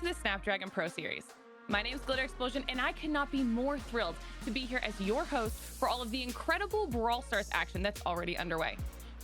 the Snapdragon Pro Series. My name is Glitter Explosion, and I could not be more thrilled to be here as your host for all of the incredible Brawl Stars action that's already underway.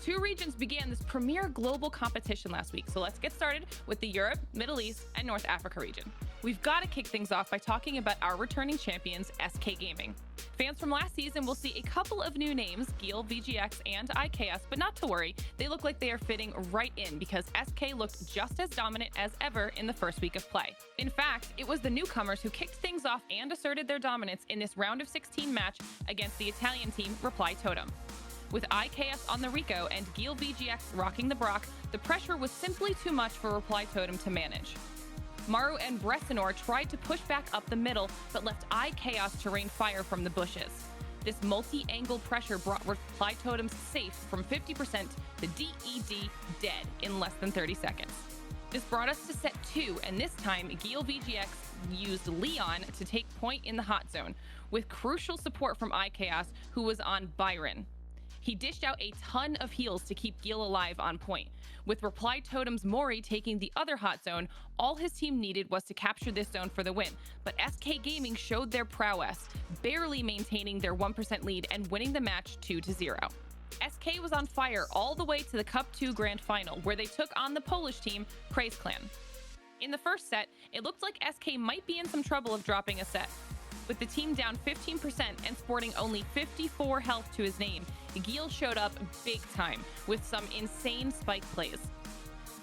2 regions began this premier global competition last week, so let's get started with the Europe, Middle East, and North Africa region. We've got to kick things off by talking about our returning champions, SK Gaming. Fans from last season will see a couple of new names, Gil, VGX, and IKS, but not to worry, they look like they are fitting right in because SK looked just as dominant as ever in the first week of play. In fact, it was the newcomers who kicked things off and asserted their dominance in this round of 16 match against the Italian team Reply Totem. With IKS on the Rico and Gil VGX rocking the Brock, the pressure was simply too much for Reply Totem to manage. Maru and Bressanor tried to push back up the middle, but left IKS to rain fire from the bushes. This multi-angle pressure brought Reply Totems safe from 50% to DED dead in less than 30 seconds. This brought us to set 2, and this time Gil VGX used Leon to take point in the hot zone, with crucial support from IKS, who was on Byron. He dished out a ton of heals to keep Gil alive on point. With Reply Totem's Mori taking the other hot zone, all his team needed was to capture this zone for the win. But SK Gaming showed their prowess, barely maintaining their 1% lead and winning the match 2-0. SK was on fire all the way to the Cup 2 Grand Final, where they took on the Polish team, Craze Clan. In the first set, it looked like SK might be in some trouble of dropping a set. With the team down 15% and sporting only 54 health to his name, Gil showed up big time with some insane spike plays.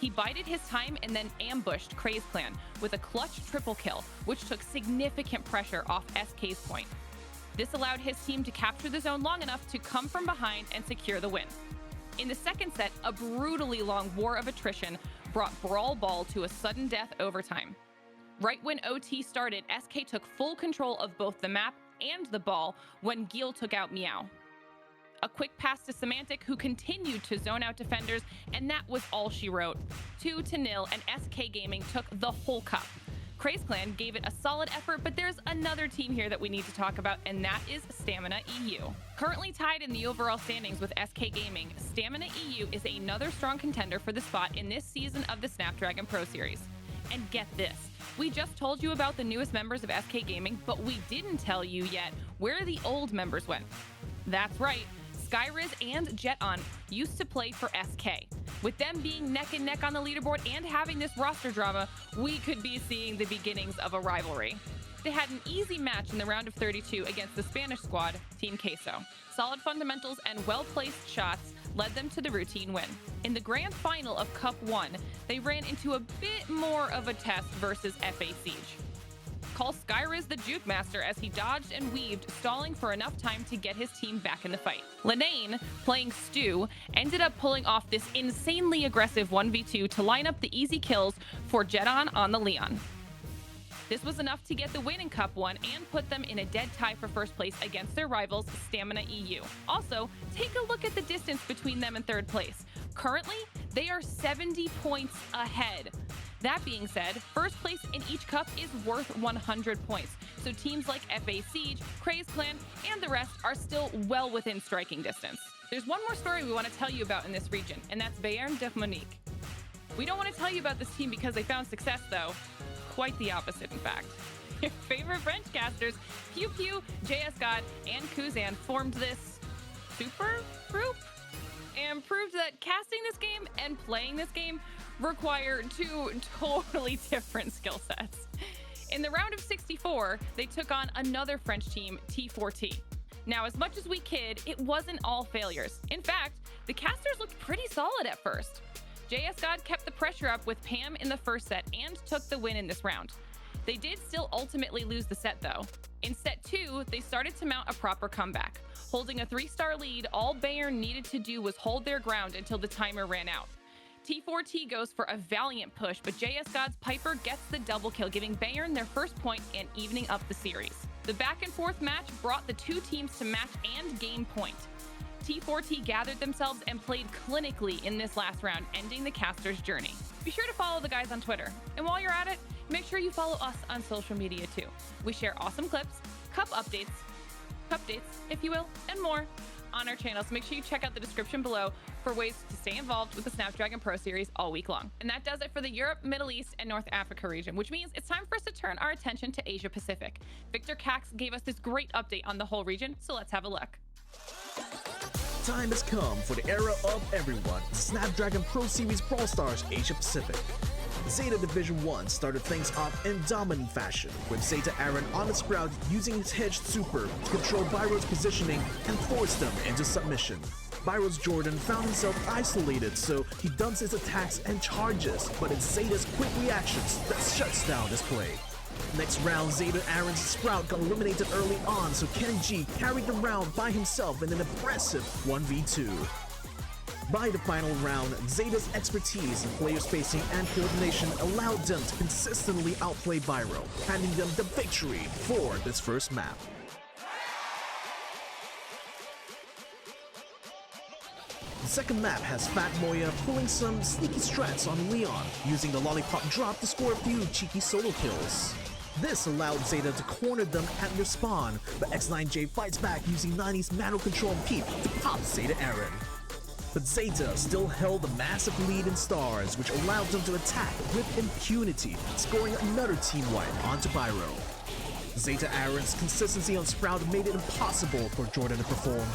He bided his time and then ambushed Craze Clan with a clutch triple kill, which took significant pressure off SK's point. This allowed his team to capture the zone long enough to come from behind and secure the win. In the second set, a brutally long war of attrition brought Brawl Ball to a sudden death overtime. Right when OT started, SK took full control of both the map and the ball when Gil took out Meow. A quick pass to Semantic, who continued to zone out defenders, and that was all she wrote. 2-0, and SK Gaming took the whole cup. Craze Clan gave it a solid effort, but there's another team here that we need to talk about, and that is Stamina EU. Currently tied in the overall standings with SK Gaming, Stamina EU is another strong contender for the spot in this season of the Snapdragon Pro Series. And get this, we just told you about the newest members of SK Gaming, but we didn't tell you yet where the old members went. That's right, Skyriz and Jeton used to play for SK. With them being neck and neck on the leaderboard and having this roster drama, we could be seeing the beginnings of a rivalry. They had an easy match in the round of 32 against the Spanish squad, Team Queso. Solid fundamentals and well-placed shots led them to the routine win. In the grand final of Cup 1, they ran into a bit more of a test versus FA Siege. Call Skyriz the Juke Master as he dodged and weaved, stalling for enough time to get his team back in the fight. Lenane, playing Stu, ended up pulling off this insanely aggressive 1v2 to line up the easy kills for Jeton on the Leon. This was enough to get the win in Cup 1 and put them in a dead tie for first place against their rivals, Stamina EU. Also, take a look at the distance between them and third place. Currently, they are 70 points ahead. That being said, first place in each cup is worth 100 points, so teams like FA Siege, Craze Clan, and the rest are still well within striking distance. There's one more story we want to tell you about in this region, and that's Bayern de Monique. We don't want to tell you about this team because they found success, though. Quite the opposite, in fact. Your favorite French casters, Pew Pew, JS God, and Kuzan formed this super group and proved that casting this game and playing this game require 2 totally different skill sets. In the round of 64, they took on another French team, T4T. Now, as much as we kid, it wasn't all failures. In fact, the casters looked pretty solid at first. JS God kept the pressure up with Pam in the first set and took the win in this round. They did still ultimately lose the set, though. In set 2, they started to mount a proper comeback. Holding a 3-star lead, all Bayern needed to do was hold their ground until the timer ran out. T4T goes for a valiant push, but JS God's Piper gets the double kill, giving Bayern their first point and evening up the series. The back and forth match brought the 2 teams to match and gain point. T4T gathered themselves and played clinically in this last round, ending the caster's journey. Be sure to follow the guys on Twitter. And while you're at it, make sure you follow us on social media too. We share awesome clips, cup updates, if you will, and more. on our channel, so make sure you check out the description below for ways to stay involved with the Snapdragon Pro Series all week long. And that does it for the Europe, Middle East, and North Africa region, which means it's time for us to turn our attention to Asia-Pacific. Victor Cax gave us this great update on the whole region, so let's have a look. Time has come for the era of everyone, the Snapdragon Pro Series Brawl Stars Asia-Pacific. Zeta Division 1 started things off in dominant fashion, with Zeta Aaron on the Sprout using his hedged super to control Byro's positioning and force them into submission. Byro's Jordan found himself isolated, so he dumps his attacks and charges, but it's Zeta's quick reactions that shuts down this play. Next round, Zeta Aaron's Sprout got eliminated early on, so Ken G carried the round by himself in an impressive 1v2. By the final round, Zeta's expertise in player spacing and coordination allowed them to consistently outplay Byro, handing them the victory for this first map. The second map has Fat Moya pulling some sneaky strats on Leon, using the lollipop drop to score a few cheeky solo kills. This allowed Zeta to corner them at their spawn, but X9J fights back using 90's Mano Control and Peep to pop Zeta Aaron. But Zeta still held a massive lead in stars, which allowed them to attack with impunity, scoring another team wipe onto Byro. Zeta Aaron's consistency on Sprout made it impossible for Jordan to perform.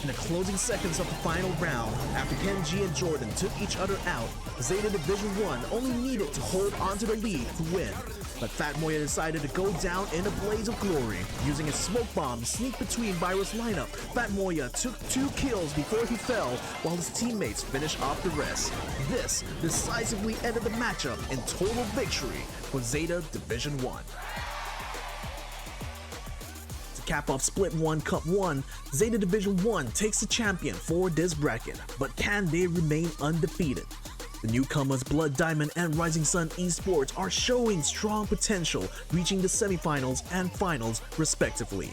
In the closing seconds of the final round, after Ken G and Jordan took each other out, Zeta Division 1 only needed to hold onto the lead to win. But Fat Moya decided to go down in a blaze of glory. Using a smoke bomb to sneak between Byro's lineup, Fat Moya took 2 kills before he fell, while his teammates finished off the rest. This decisively ended the matchup in total victory for Zeta Division 1. To cap off Split 1 Cup 1, Zeta Division 1 takes the champion for this bracket, but can they remain undefeated? The newcomers Blood Diamond and Rising Sun Esports are showing strong potential, reaching the semifinals and finals respectively.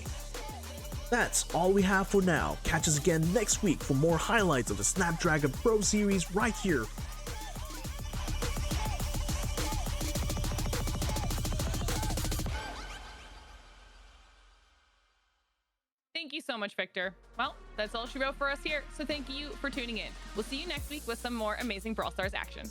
That's all we have for now. Catch us again next week for more highlights of the Snapdragon Pro Series right here. Thank you so much, Victor. Well, that's all she wrote for us here, so thank you for tuning in. We'll see you next week with some more amazing Brawl Stars action.